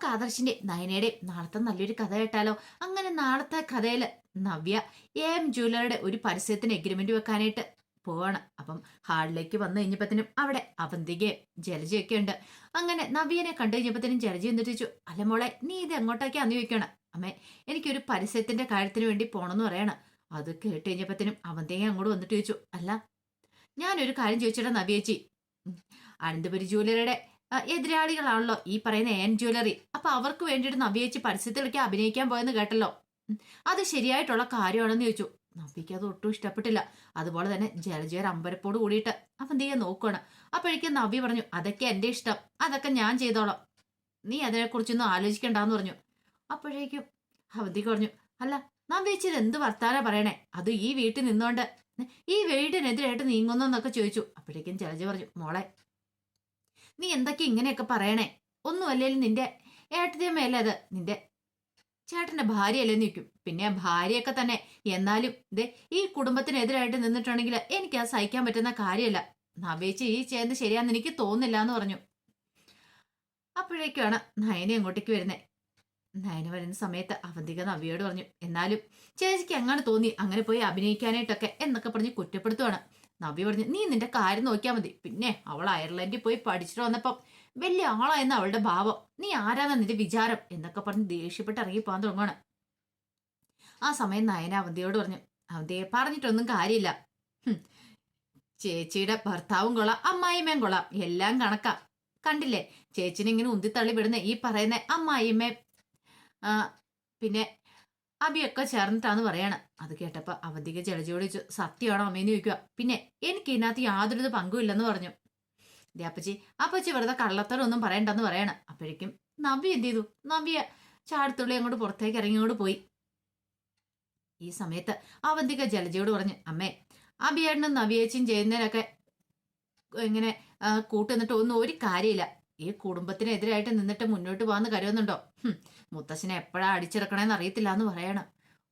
നമുക്ക് ആദർശിന്റെ നയനയുടെ നാളത്തെ നല്ലൊരു കഥ കേട്ടാലോ? അങ്ങനെ നാളത്തെ കഥയില് നവ്യ ജ്വല്ലറിയുടെ ഒരു പരസ്യത്തിന് എഗ്രിമെന്റ് വെക്കാനായിട്ട് പോവാണ്. അപ്പം ഹാളിലേക്ക് വന്നു കഴിഞ്ഞപ്പത്തിനും അവിടെ അവന്തികയും ജലജയൊക്കെ ഉണ്ട്. അങ്ങനെ നവ്യനെ കണ്ടു കഴിഞ്ഞപ്പത്തിനും ജലജ എന്നിട്ട് ചോദിച്ചു, അല്ല മോളെ, നീ ഇത് എങ്ങോട്ടേക്കാന്ന് ചോദിക്കണം. അമ്മേ, എനിക്കൊരു പരസ്യത്തിന്റെ കാര്യത്തിന് വേണ്ടി പോണെന്ന് പറയണം. അത് കേട്ട് കഴിഞ്ഞപ്പത്തിനും അവന്തിക അങ്ങോട്ട് വന്നിട്ട് ചോദിച്ചു, അല്ല, ഞാനൊരു കാര്യം ചോദിച്ചിട്ടാ നവ്യേച്ചി. അനന്തപുരി ജ്വല്ലറിയുടെ എതിരാളികളാണല്ലോ ഈ പറയുന്ന ജ്വല്ലറി. അപ്പൊ അവർക്ക് വേണ്ടിയിട്ട് നവ്യേച്ചി പരസ്യത്തിലൊക്കെ അഭിനയിക്കാൻ പോയെന്ന് കേട്ടല്ലോ. അത് ശരിയായിട്ടുള്ള കാര്യമാണെന്ന് ചോദിച്ചു. നവ്യക്ക് അത് ഒട്ടും ഇഷ്ടപ്പെട്ടില്ല. അതുപോലെ തന്നെ ജലജയർ അമ്പരപ്പോട് കൂടിയിട്ട് അവന്തിയെ നോക്കുകയാണ്. അപ്പോഴേക്കും നവ്യ പറഞ്ഞു, അതൊക്കെ എന്റെ ഇഷ്ടം, അതൊക്കെ ഞാൻ ചെയ്തോളാം, നീ അതിനെക്കുറിച്ചൊന്നും ആലോചിക്കണ്ടെന്ന് പറഞ്ഞു. അപ്പോഴേക്കും അവന്തിക പറഞ്ഞു, അല്ല നവ്യേച്ചിത് എന്ത് വർത്താനാ പറയണേ, അത് ഈ വീട്ടിൽ നിന്നോണ്ട് ഈ വീടിനെതിരായിട്ട് നീങ്ങുന്നൊക്കെ ചോദിച്ചു. അപ്പോഴേക്കും ജലജ പറഞ്ഞു, മോളെ, നീ എന്തൊക്കെ ഇങ്ങനെയൊക്കെ പറയണേ, ഒന്നും അല്ലേലും നിന്റെ ഏട്ടത്തിയമ്മയല്ലേ അത്, നിന്റെ ചേട്ടന്റെ ഭാര്യയല്ലെന്ന് നിൽക്കും. പിന്നെ ഭാര്യയൊക്കെ തന്നെ, എന്നാലും ഇതേ ഈ കുടുംബത്തിനെതിരായിട്ട് നിന്നിട്ടുണ്ടെങ്കിൽ എനിക്ക് അത് സഹിക്കാൻ പറ്റുന്ന കാര്യമല്ല. നവേച്ച് ഈ ചെയ്യുന്നത് ശരിയാന്ന് എനിക്ക് തോന്നുന്നില്ല എന്ന് പറഞ്ഞു. അപ്പോഴേക്കാണ് നയന അങ്ങോട്ടേക്ക് വരുന്നത്. നയന വരുന്ന സമയത്ത് അവന്തിക നവ്യയോട് പറഞ്ഞു, എന്നാലും ചേച്ചിക്ക് എങ്ങനെ തോന്നി അങ്ങനെ പോയി അഭിനയിക്കാനായിട്ടൊക്കെ എന്നൊക്കെ പറഞ്ഞ് കുറ്റപ്പെടുത്തുവാണ്. നവ്യ പറഞ്ഞു, നീ നിന്റെ കാര്യം നോക്കിയാൽ മതി. പിന്നെ അവൾ അയർലൻഡിൽ പോയി പഠിച്ചിട്ട് വന്നപ്പം വലിയ ആളായെന്ന അവളുടെ ഭാവം, നീ ആരാന്ന നിന്റെ വിചാരം എന്നൊക്കെ പറഞ്ഞ് ദേഷ്യപ്പെട്ട് ഇറങ്ങി പോകാൻ തുടങ്ങുകയാണ്. ആ സമയം നയന അവന്തിയോട് പറഞ്ഞു, അവന്തിയെ പറഞ്ഞിട്ടൊന്നും കാര്യമില്ല, ചേച്ചിയുടെ ഭർത്താവും കൊള്ളാം, അമ്മായിമ്മയും കൊള്ളാം, എല്ലാം കണക്കാ. കണ്ടില്ലേ ചേച്ചിനെ ഇങ്ങനെ ഉന്തിത്തള്ളി വിടുന്ന ഈ പറയുന്ന അമ്മായിമ്മയും പിന്നെ അബിയൊക്കെ ചേർന്നിട്ടാന്ന് പറയാണ്. അത് കേട്ടപ്പോ അവന്തിക ജലജയോട് ചോദിച്ചു, സത്യമാണോ അമ്മേന്ന് ചോദിക്കുക. പിന്നെ എനിക്ക് ഇതിനകത്ത് യാതൊരു പങ്കുമില്ലെന്ന് പറഞ്ഞു. അപ്പച്ചി വെറുതെ കള്ളത്തരൊന്നും പറയണ്ടെന്ന് പറയണം. അപ്പോഴേക്കും നവ്യ എന്ത് ചെയ്തു, നവ്യ ചാടത്തുള്ളി അങ്ങോട്ട് പുറത്തേക്ക് ഇറങ്ങിയോട് പോയി. ഈ സമയത്ത് അവന്തിക ജലജയോട് പറഞ്ഞു, അമ്മേ, അഭിയേട്ടനും നവ്യേച്ചിയും ചെയ്യുന്നതിനൊക്കെ ഇങ്ങനെ കൂട്ടുന്നിട്ട് ഒന്നും ഒരു കാര്യമില്ല. ഈ കുടുംബത്തിനെതിരായിട്ട് നിന്നിട്ട് മുന്നോട്ട് പോകാന്ന് കരുതുന്നുണ്ടോ? മുത്തശ്ശനെ എപ്പോഴാ അടിച്ചിറക്കണേന്ന് അറിയത്തില്ല എന്ന് പറയണം.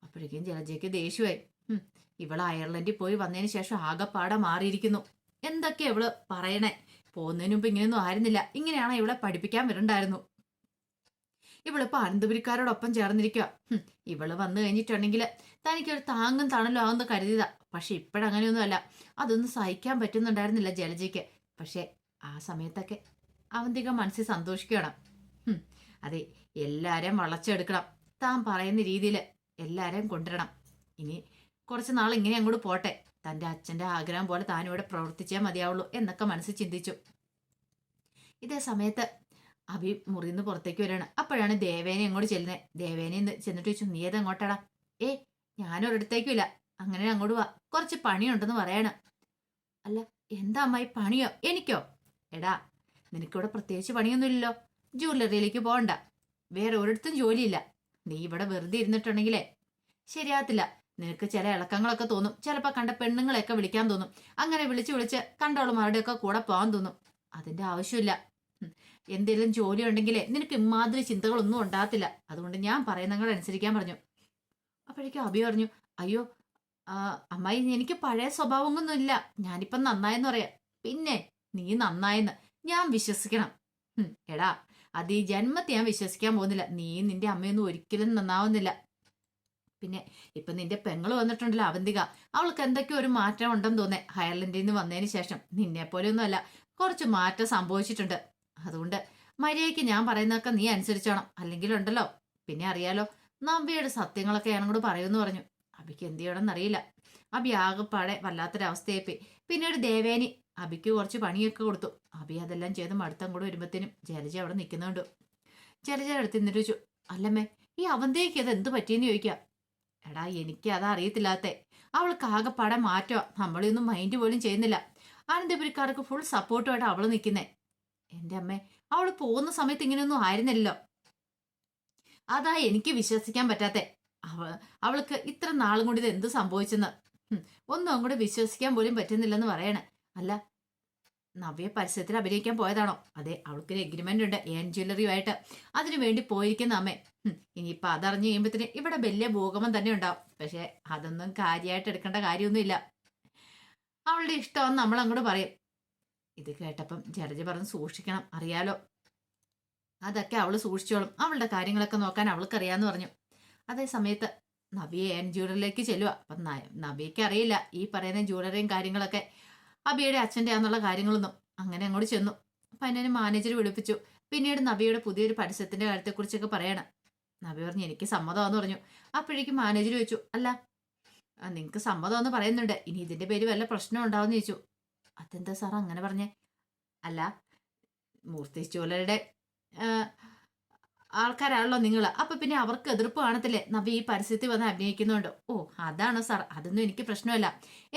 അപ്പോഴേക്കും ജലജയ്ക്ക് ദേഷ്യമായി. ഇവള് അയർലൻഡിൽ പോയി വന്നതിന് ശേഷം ആകെപ്പാടെ മാറിയിരിക്കുന്നു. എന്തൊക്കെയാ ഇവള് പറയണേ? പോകുന്നതിന് മുമ്പ് ഇങ്ങനെയൊന്നും ആയിരുന്നില്ല. ഇങ്ങനെയാണോ ഇവളെ പഠിപ്പിക്കാൻ വരണ്ടായിരുന്നു? ഇവളിപ്പോ അനന്തപുരിക്കാരോടൊപ്പം ചേർന്നിരിക്കുക. ഇവള് വന്നു കഴിഞ്ഞിട്ടുണ്ടെങ്കിൽ തനിക്കൊരു താങ്ങും തണലും ആകുന്ന കരുതിയതാ. പക്ഷെ ഇപ്പോഴങ്ങനെയൊന്നും അല്ല. അതൊന്നും സഹിക്കാൻ പറ്റുന്നുണ്ടായിരുന്നില്ല ജലജയ്ക്ക്. പക്ഷെ ആ സമയത്തൊക്കെ അവന്തിക മനസ്സിൽ സന്തോഷിക്കുകയാണ്. അതെ, എല്ലാരെയും വളച്ചെടുക്കണം, താൻ പറയുന്ന രീതിയിൽ എല്ലാരെയും കൊണ്ടുവരണം. ഇനി കുറച്ച് നാൾ ഇങ്ങനെ അങ്ങോട്ട് പോട്ടെ, തന്റെ അച്ഛന്റെ ആഗ്രഹം പോലെ താൻ ഇവിടെ പ്രവർത്തിച്ചേ മതിയാവുള്ളൂ എന്നൊക്കെ മനസ്സിൽ ചിന്തിച്ചു. ഇതേ സമയത്ത് അഭി മുറിന്ന് പുറത്തേക്ക് വരികയാണ്. അപ്പോഴാണ് ദേവേനെ അങ്ങോട്ട് ചെല്ലുന്നത്. ദേവേനെ ചെന്നിട്ട് ചോദിച്ചു, നീ ഏതെങ്ങോട്ടാടാ? ഞാനൊരിടത്തേക്കുമില്ല, അങ്ങനെ അങ്ങോട്ട് വാ, കുറച്ച് പണിയുണ്ടെന്ന് പറയാണ്. അല്ല, എന്താ അമ്മായി പണിയോ? എനിക്കോ? എടാ, നിനക്കിവിടെ പ്രത്യേകിച്ച് പണിയൊന്നുമില്ലല്ലോ, ജ്വല്ലറിയിലേക്ക് പോകണ്ട, വേറെ ഒരിടത്തും ജോലിയില്ല. നീ ഇവിടെ വെറുതെ ഇരുന്നിട്ടുണ്ടെങ്കിലേ ശരിയാകത്തില്ല. നിനക്ക് ചില ഇളക്കങ്ങളൊക്കെ തോന്നും, ചിലപ്പോ കണ്ട പെണ്ണുങ്ങളെയൊക്കെ വിളിക്കാൻ തോന്നും. അങ്ങനെ വിളിച്ച് വിളിച്ച് കണ്ടവളുമാരുടെയൊക്കെ കൂടെ പോകാൻ തോന്നും. അതിന്റെ ആവശ്യമില്ല. എന്തെങ്കിലും ജോലി ഉണ്ടെങ്കിലേ നിനക്ക് ഇമാതിരി ചിന്തകളൊന്നും ഉണ്ടാകത്തില്ല. അതുകൊണ്ട് ഞാൻ പറയുന്നങ്ങൾ അനുസരിക്കാൻ പറഞ്ഞു. അപ്പോഴേക്കും അഭി പറഞ്ഞു, അയ്യോ അമ്മായി, എനിക്ക് പഴയ സ്വഭാവമൊന്നും ഇല്ല, ഞാനിപ്പം നന്നായെന്ന് പറയാം. പിന്നെ നീ നന്നായെന്ന് ഞാൻ വിശ്വസിക്കണം? എടാ, അത് ഈ ജന്മത്തെ ഞാൻ വിശ്വസിക്കാൻ പോകുന്നില്ല. നീ നിന്റെ അമ്മയൊന്നും ഒരിക്കലും നന്നാവുന്നില്ല. പിന്നെ ഇപ്പൊ നിന്റെ പെങ്ങള് വന്നിട്ടുണ്ടല്ലോ അവന്തിക, അവൾക്ക് എന്തൊക്കെയോ ഒരു മാറ്റം ഉണ്ടെന്ന് തോന്നേ അയർലൻഡിൽ നിന്ന് വന്നതിന് ശേഷം. നിന്നെ പോലെയൊന്നും അല്ല, കുറച്ച് മാറ്റം സംഭവിച്ചിട്ടുണ്ട്. അതുകൊണ്ട് മര്യാദയ്ക്ക് ഞാൻ പറയുന്നതൊക്കെ നീ അനുസരിച്ചോണം, അല്ലെങ്കിൽ ഉണ്ടല്ലോ പിന്നെ അറിയാലോ നവ്യയുടെ സത്യങ്ങളൊക്കെ ഞാൻ കൂടെ പറയുമെന്ന് പറഞ്ഞു. അബിക്ക് എന്ത് ചെയ്യണമെന്ന് അറിയില്ല. അബി ആകെപ്പാടെ വല്ലാത്തൊരവസ്ഥയായിപ്പോയി. പിന്നീട് ദേവേനി അബിക്ക് കുറച്ച് പണിയൊക്കെ കൊടുത്തു. അബി അതെല്ലാം ചെയ്ത് മടുത്തം കൂടെ വരുമ്പത്തേനും ജലജ അവിടെ നിൽക്കുന്നുണ്ട്. ജലജ അടുത്ത് നിന്നിട്ട് ചോദിച്ചു, അല്ലമ്മേ, ഈ അവന്തേക്ക് അത് എന്ത് പറ്റിയെന്ന് ചോദിക്കാം. എടാ, എനിക്ക് അതാ അറിയത്തില്ലാത്തേ, അവൾക്ക് ആകെപ്പാടെ മാറ്റോ, നമ്മളൊന്നും മൈൻഡ് പോലും ചെയ്യുന്നില്ല. അനന്തപുരിക്കാർക്ക് ഫുൾ സപ്പോർട്ടുമായിട്ട് അവള് നിൽക്കുന്നേ. എന്റെ അമ്മേ, അവള് പോകുന്ന സമയത്ത് ഇങ്ങനെയൊന്നും ആയിരുന്നില്ലല്ലോ. അതാ എനിക്ക് വിശ്വസിക്കാൻ പറ്റാത്തെ. അവൾക്ക് ഇത്ര നാളും കൊണ്ട് ഇത് എന്ത് സംഭവിച്ചെന്ന് ഒന്നും അങ്ങോട്ട് വിശ്വസിക്കാൻ പോലും പറ്റുന്നില്ലെന്ന് പറയണേ. അല്ല, നവ്യ പരസ്യത്തിൽ അഭിനയിക്കാൻ പോയതാണോ? അതെ, അവൾക്കൊരു എഗ്രിമെന്റ് ഉണ്ട് ജ്വല്ലറിയുമായിട്ട്, അതിനു വേണ്ടി പോയിരിക്കുന്ന അമ്മേ. ഇനിയിപ്പൊ അതറിഞ്ഞു കഴിയുമ്പത്തിന് ഇവിടെ വലിയ ഭൂകമ്പം തന്നെ ഉണ്ടാവും. പക്ഷെ അതൊന്നും കാര്യമായിട്ട് എടുക്കേണ്ട കാര്യമൊന്നുമില്ല. അവളുടെ ഇഷ്ടമെന്ന് നമ്മൾ അങ്ങോട്ട് പറയും. ഇത് കേട്ടപ്പം ജലജ പറഞ്ഞ്, സൂക്ഷിക്കണം, അറിയാലോ അതൊക്കെ അവള് സൂക്ഷിച്ചോളും, അവളുടെ കാര്യങ്ങളൊക്കെ നോക്കാൻ അവൾക്കറിയാന്ന് പറഞ്ഞു. അതേ സമയത്ത് നബിയെ ഏൻ ജ്വല്ലറിയിലേക്ക് ചെല്ലുക. അപ്പം നബിക്ക് അറിയില്ല ഈ പറയുന്ന ജ്വല്ലറിയും കാര്യങ്ങളൊക്കെ അബിയുടെ അച്ഛൻ്റെ ആന്നുള്ള കാര്യങ്ങളൊന്നും. അങ്ങനെ അങ്ങോട്ട് ചെന്നു. അപ്പം എന്നെ മാനേജർ വിളിപ്പിച്ചു. പിന്നീട് നബിയുടെ പുതിയൊരു പരസ്യത്തിന്റെ കാര്യത്തെക്കുറിച്ചൊക്കെ പറയണം. നബി പറഞ്ഞു എനിക്ക് സമ്മതമാണെന്ന് പറഞ്ഞു. അപ്പോഴേക്കും മാനേജർ ചോദിച്ചു, അല്ല നിങ്ങൾക്ക് സമ്മതമെന്ന് പറയുന്നുണ്ട്, ഇനി ഇതിന്റെ പേര് വല്ല പ്രശ്നം ഉണ്ടാവുമെന്ന് ചോദിച്ചു. അതെന്താ സാർ അങ്ങനെ പറഞ്ഞേ? അല്ല, മൂർത്തി ജ്വല്ലറിയുടെ ആൾക്കാരാണല്ലോ നിങ്ങൾ, അപ്പൊ പിന്നെ അവർക്ക് എതിർപ്പ് കാണത്തില്ലേ നബി ഈ പരസ്യത്തിൽ വന്ന് അഭിനയിക്കുന്നുണ്ട്? ഓ അതാണ് സാർ, അതൊന്നും എനിക്ക് പ്രശ്നമല്ല.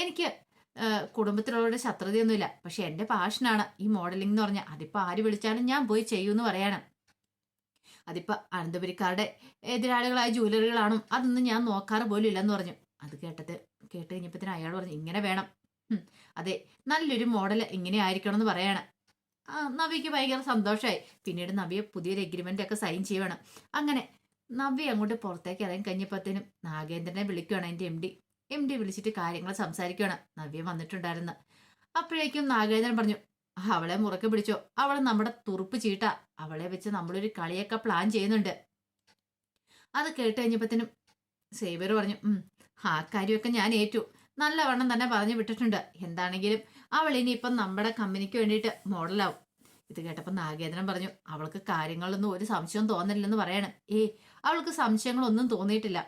എനിക്ക് കുടുംബത്തിലുള്ളവരുടെ ശത്രുതയൊന്നുമില്ല. പക്ഷെ എന്റെ പാഷനാണ് ഈ മോഡലിംഗ് എന്ന് പറഞ്ഞാൽ. അതിപ്പോ ആര് വിളിച്ചാലും ഞാൻ പോയി ചെയ്യൂന്ന് പറയാണ്. അതിപ്പോ അനന്തപുരിക്കാരുടെ എതിരാളികളായ ജ്വല്ലറികളാണോ അതൊന്നും ഞാൻ നോക്കാറ് പോലും ഇല്ലെന്ന് പറഞ്ഞു. അത് കേട്ട് കഴിഞ്ഞപ്പത്തിന് അയാൾ പറഞ്ഞു ഇങ്ങനെ വേണം. അതെ, നല്ലൊരു മോഡൽ ഇങ്ങനെ ആയിരിക്കണം എന്ന് പറയാണ്. നവിക്ക് ഭയങ്കര സന്തോഷമായി. പിന്നീട് നവിയെ പുതിയൊരു എഗ്രിമെന്റ് ഒക്കെ സൈൻ ചെയ്യുവാണ്. അങ്ങനെ നവ്യ അങ്ങോട്ട് പുറത്തേക്ക് ഇറങ്ങി കഴിഞ്ഞപ്പോഴത്തേനും നാഗേന്ദ്രനെ വിളിക്കുകയാണ് എൻ്റെ എം ഡി വിളിച്ചിട്ട് കാര്യങ്ങൾ സംസാരിക്കുകയാണ്. നവ്യ വന്നിട്ടുണ്ടായിരുന്നു. അപ്പോഴേക്കും നാഗേന്ദ്രൻ പറഞ്ഞു, അവളെ മുറക്കെ പിടിച്ചോ, അവളെ നമ്മുടെ തുറുപ്പ് ചീട്ടാ, അവളെ വെച്ച് നമ്മളൊരു കളിയൊക്കെ പ്ലാൻ ചെയ്യുന്നുണ്ട്. അത് കേട്ട് കഴിഞ്ഞപ്പോഴത്തേനും സേവ്യർ പറഞ്ഞു, ആ കാര്യമൊക്കെ ഞാൻ ഏറ്റു, നല്ലവണ്ണം തന്നെ പറഞ്ഞു വിട്ടിട്ടുണ്ട്. എന്താണെങ്കിലും അവൾ ഇനിയിപ്പം നമ്മുടെ കമ്പനിക്ക് വേണ്ടിയിട്ട് മോഡലാവും. ഇത് കേട്ടപ്പോൾ നാഗേന്ദ്രൻ പറഞ്ഞു, അവൾക്ക് കാര്യങ്ങളിലൊന്നും ഒരു സംശയവും തോന്നില്ലെന്ന് പറയണം. അവൾക്ക് സംശയങ്ങളൊന്നും തോന്നിയിട്ടില്ല.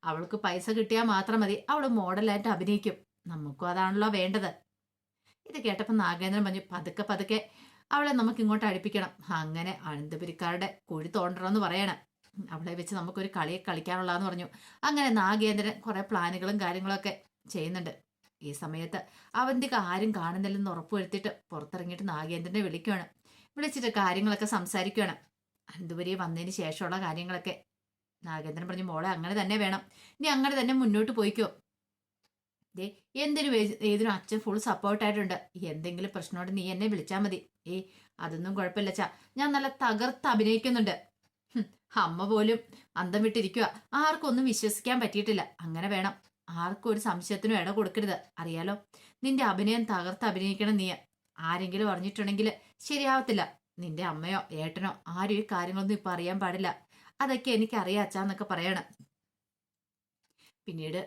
അവൾക്ക് പൈസ കിട്ടിയാൽ മാത്രം മതി, അവൾ മോഡലായിട്ട് അഭിനയിക്കും. നമുക്കും അതാണല്ലോ വേണ്ടത്. ഇത് കേട്ടപ്പോൾ നാഗേന്ദ്രൻ പറഞ്ഞു, പതുക്കെ പതുക്കെ അവളെ നമുക്ക് ഇങ്ങോട്ട് അടുപ്പിക്കണം. അങ്ങനെ അനന്തപുരിക്കാരുടെ കുഴി തോണ്ടണമെന്ന് പറയണം. അവളെ വെച്ച് നമുക്കൊരു കളിയെ കളിക്കാനുള്ളതെന്ന് പറഞ്ഞു. അങ്ങനെ നാഗേന്ദ്രൻ കുറെ പ്ലാനുകളും കാര്യങ്ങളൊക്കെ ചെയ്യുന്നുണ്ട്. ഈ സമയത്ത് അവന്തിക്ക് ആരും കാണുന്നില്ലെന്ന് ഉറപ്പുവരുത്തിയിട്ട് പുറത്തിറങ്ങിയിട്ട് നാഗേന്ദ്രനെ വിളിക്കുകയാണ്. വിളിച്ചിട്ട് കാര്യങ്ങളൊക്കെ സംസാരിക്കുകയാണ്. അനന്തപുരി വന്നതിന് ശേഷമുള്ള കാര്യങ്ങളൊക്കെ. നാഗേന്ദ്രൻ പറഞ്ഞു, മോളെ അങ്ങനെ തന്നെ വേണം, നീ അങ്ങനെ തന്നെ മുന്നോട്ട് പോയിക്കോ. ദേ ഏതിനും അച്ഛൻ ഫുൾ സപ്പോർട്ടായിട്ടുണ്ട്. എന്തെങ്കിലും പ്രശ്നമുണ്ട് നീ എന്നെ വിളിച്ചാൽ മതി. അതൊന്നും കുഴപ്പമില്ല ചാ, ഞാൻ നല്ല തകർത്ത് അഭിനയിക്കുന്നുണ്ട്. അമ്മ പോലും അന്തം വിട്ടിരിക്കുക. ആർക്കും ഒന്നും വിശ്വസിക്കാൻ പറ്റിയിട്ടില്ല. അങ്ങനെ വേണം, ആർക്കും ഒരു സംശയത്തിനും ഇട കൊടുക്കരുത്. അറിയാലോ, നിന്റെ അഭിനയം തകർത്ത് അഭിനയിക്കണം നീ. ആരെങ്കിലും അറിഞ്ഞിട്ടുണ്ടെങ്കിൽ ശരിയാവത്തില്ല. നിന്റെ അമ്മയോ ഏട്ടനോ ആരും ഈ കാര്യങ്ങളൊന്നും ഇപ്പൊ അറിയാൻ പാടില്ല. അതൊക്കെ എനിക്ക് അറിയാച്ചാന്നൊക്കെ പറയണം. പിന്നീട്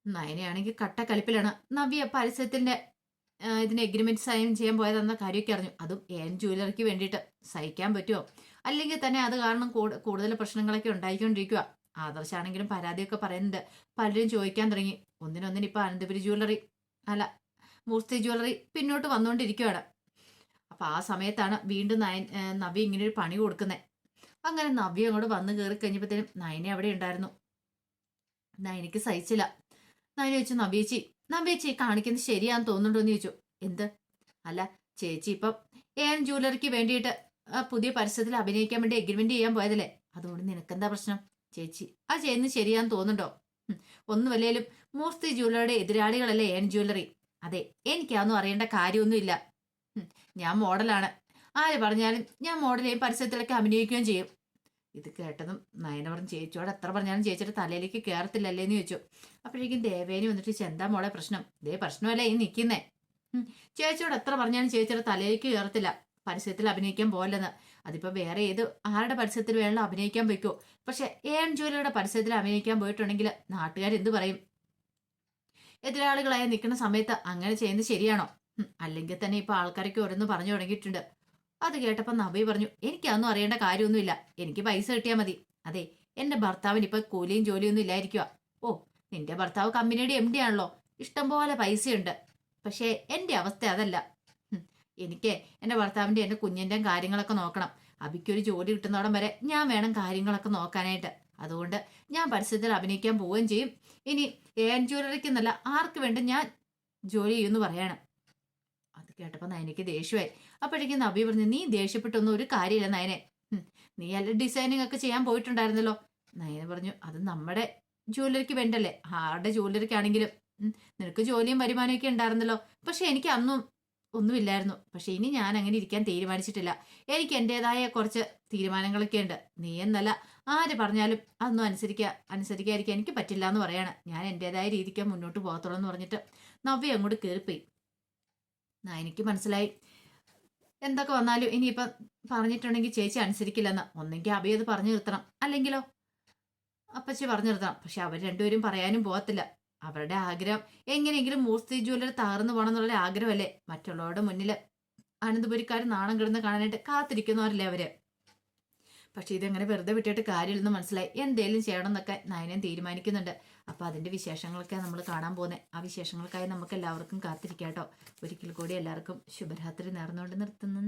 നയനയാണെങ്കിൽ കട്ടക്കലിപ്പിലാണ്. നവ്യ പരസ്യത്തിന്റെ ഇതിന് എഗ്രിമെന്റ് സൈൻ ചെയ്യാൻ പോയതെന്ന കാര്യമൊക്കെ അറിഞ്ഞു. അതും ഏൻ ജ്വല്ലറിക്ക് വേണ്ടിയിട്ട്. സഹിക്കാൻ പറ്റുമോ? അല്ലെങ്കിൽ തന്നെ അത് കാരണം കൂടുതൽ പ്രശ്നങ്ങളൊക്കെ ഉണ്ടായിക്കൊണ്ടിരിക്കുക. ആദർശാണെങ്കിലും പരാതിയൊക്കെ പറയുന്നുണ്ട്. പലരും ചോദിക്കാൻ തുടങ്ങി. ഒന്നിനൊന്നിന് ഇപ്പൊ അനന്തപുരി ജ്വല്ലറി അല്ല മൂർത്തി ജ്വല്ലറി പിന്നോട്ട് വന്നുകൊണ്ടിരിക്കുകയാണ്. അപ്പൊ ആ സമയത്താണ് വീണ്ടും നവ്യ ഇങ്ങനെ ഒരു പണി കൊടുക്കുന്നത്. അങ്ങനെ നവ്യ അങ്ങോട്ട് വന്ന് കയറി കഴിഞ്ഞപ്പോഴത്തേനും നയനെ അവിടെ ഉണ്ടായിരുന്നു. നയനയ്ക്ക് സഹിച്ചില്ല. നയന ചോദിച്ചു, നവ്യേച്ചി കാണിക്കുന്നത് ശരിയാന്ന് തോന്നുന്നുണ്ടോ എന്ന് ചോദിച്ചു. എന്ത്? അല്ല ചേച്ചി ഇപ്പം ഏൻ ജ്വല്ലറിക്ക് വേണ്ടിയിട്ട് പുതിയ പരസ്യത്തിൽ അഭിനയിക്കാൻ വേണ്ടി എഗ്രിമെന്റ് ചെയ്യാൻ പോയതല്ലേ, അതുകൊണ്ട് നിനക്കെന്താ പ്രശ്നം? ചേച്ചി ആ ചെയ്യുന്നത് ശരിയാന്ന് തോന്നുന്നുണ്ടോ? ഒന്നുമല്ലേലും മൂർത്തി ജ്വല്ലറിയുടെ എതിരാളികളല്ലേ ഏൻ ജ്വല്ലറി. അതെ, എനിക്കതൊന്നും അറിയേണ്ട കാര്യമൊന്നുമില്ല. ഞാൻ മോഡലാണ്. ആര് പറഞ്ഞാലും ഞാൻ മോഡലെയും പരസ്യത്തിലൊക്കെ അഭിനയിക്കുകയും ചെയ്യും. ഇത് കേട്ടതും നയന പറഞ്ഞു, ചേച്ചിയോട് എത്ര പറഞ്ഞാലും ചേച്ചിയുടെ തലയിലേക്ക് കയറത്തില്ലല്ലേ എന്ന് ചോദിച്ചു. അപ്പോഴേക്കും ദേവേനി വന്നിട്ട് ചെന്താ മോളെ പ്രശ്നം? പ്രശ്നമല്ലേ ഈ നിൽക്കുന്നേ. ചേച്ചിയോട് എത്ര പറഞ്ഞാലും ചേച്ചിയുടെ തലയിലേക്ക് കയറത്തില്ല പരസ്യത്തിൽ അഭിനയിക്കാൻ പോലെന്ന്. അതിപ്പോ വേറെ ആരുടെ പരസ്യത്തിൽ വേണമെങ്കിലും അഭിനയിക്കാൻ വയ്ക്കോ. പക്ഷെ ഏൺ ജ്വല്ലറിയുടെ പരസ്യത്തിൽ അഭിനയിക്കാൻ പോയിട്ടുണ്ടെങ്കിൽ നാട്ടുകാരെന്ത് പറയും? എതിരാളികളായി നിൽക്കുന്ന സമയത്ത് അങ്ങനെ ചെയ്യുന്നത് ശരിയാണോ? അല്ലെങ്കിൽ തന്നെ ഇപ്പൊ ആൾക്കാരൊക്കെ ഓരോന്ന് പറഞ്ഞു തുടങ്ങിയിട്ടുണ്ട്. അത് കേട്ടപ്പോ നബി പറഞ്ഞു, എനിക്കതൊന്നും അറിയേണ്ട കാര്യമൊന്നുമില്ല, എനിക്ക് പൈസ കിട്ടിയാൽ മതി. അതെ, എന്റെ ഭർത്താവിന് ഇപ്പൊ കൂലിയും ജോലിയൊന്നും ഇല്ലായിരിക്കുക. നിന്റെ ഭർത്താവ് കമ്പനിയുടെ MD ആണല്ലോ, ഇഷ്ടംപോലെ പൈസയുണ്ട്. പക്ഷേ എന്റെ അവസ്ഥ അതല്ല. എനിക്ക് എന്റെ ഭർത്താവിന്റെ എന്റെ കുഞ്ഞിന്റെയും കാര്യങ്ങളൊക്കെ നോക്കണം. അബിക്കൊരു ജോലി കിട്ടുന്നോടം വരെ ഞാൻ വേണം കാര്യങ്ങളൊക്കെ നോക്കാനായിട്ട്. അതുകൊണ്ട് ഞാൻ പരസ്യത്തിൽ അഭിനയിക്കാൻ പോവുകയും ചെയ്യും. ഇനി ഏൻ ജ്വല്ലറിക്ക് എന്നല്ല ആർക്ക് വേണ്ടി ഞാൻ ജോലി ചെയ്യുമെന്ന് പറയണം. അത് കേട്ടപ്പോ നയനയ്ക്ക് ദേഷ്യമായി. അപ്പോഴേക്കും നബി പറഞ്ഞു, നീ ദേഷ്യപ്പെട്ടൊന്നും ഒരു കാര്യമില്ല നയനെ. നീ അല്ല ഡിസൈനിങ് ഒക്കെ ചെയ്യാൻ പോയിട്ടുണ്ടായിരുന്നല്ലോ. നയന പറഞ്ഞു, അത് നമ്മുടെ ജ്വല്ലറിക്ക് വേണ്ടല്ലേ, ആരുടെ ജ്വല്ലറിക്കാണെങ്കിലും നിനക്ക് ജോലിയും വരുമാനമൊക്കെ ഉണ്ടായിരുന്നല്ലോ. പക്ഷെ എനിക്ക് അന്നും ഒന്നുമില്ലായിരുന്നു. പക്ഷെ ഇനി ഞാൻ അങ്ങനെ ഇരിക്കാൻ തീരുമാനിച്ചിട്ടില്ല. എനിക്ക് എൻ്റെതായ കുറച്ച് തീരുമാനങ്ങളൊക്കെ ഉണ്ട്. നീ എന്നല്ല ആര് പറഞ്ഞാലും അതൊന്നും അനുസരിക്കാതിരിക്കാൻ എനിക്ക് പറ്റില്ല എന്ന് പറയാണ്. ഞാൻ എൻ്റെതായ രീതിക്ക് മുന്നോട്ട് പോകത്തുള്ളൂ എന്ന് പറഞ്ഞിട്ട് നവ്യ അങ്ങോട്ട് കയറിപ്പോയി. എനിക്ക് മനസ്സിലായി എന്തൊക്കെ വന്നാലും ഇനിയിപ്പം പറഞ്ഞിട്ടുണ്ടെങ്കിൽ ചേച്ചി അനുസരിക്കില്ലെന്ന്. ഒന്നെങ്കിൽ അഭി അത് പറഞ്ഞു നിർത്തണം, അല്ലെങ്കിലോ അപ്പച്ചി പറഞ്ഞു നിർത്തണം. പക്ഷെ അവർ രണ്ടുപേരും പറയാനും പോകത്തില്ല. അവരുടെ ആഗ്രഹം എങ്ങനെയെങ്കിലും മൂർത്തി ജ്വല്ലറി തകർന്നു പോകണം എന്നുള്ള ആഗ്രഹമല്ലേ. മറ്റുള്ളവരുടെ മുന്നിൽ അനന്തപുരിക്കാർ നാണം കിടന്ന് കാണാനായിട്ട് കാത്തിരിക്കുന്നവരല്ലേ അവര്. പക്ഷെ ഇതെങ്ങനെ വെറുതെ വിട്ടിട്ട് കാര്യമില്ലെന്ന് മനസ്സിലായി. എന്തേലും ചെയ്യണം എന്നൊക്കെ നയനൻ തീരുമാനിക്കുന്നുണ്ട്. അപ്പൊ അതിന്റെ വിശേഷങ്ങളൊക്കെ നമ്മൾ കാണാൻ പോകുന്നത്. ആ വിശേഷങ്ങൾക്കായി നമുക്ക് എല്ലാവർക്കും കാത്തിരിക്കാം കേട്ടോ. ഒരിക്കൽ കൂടി എല്ലാവർക്കും ശുഭരാത്രി നേർന്നുകൊണ്ട് നിർത്തുന്നു.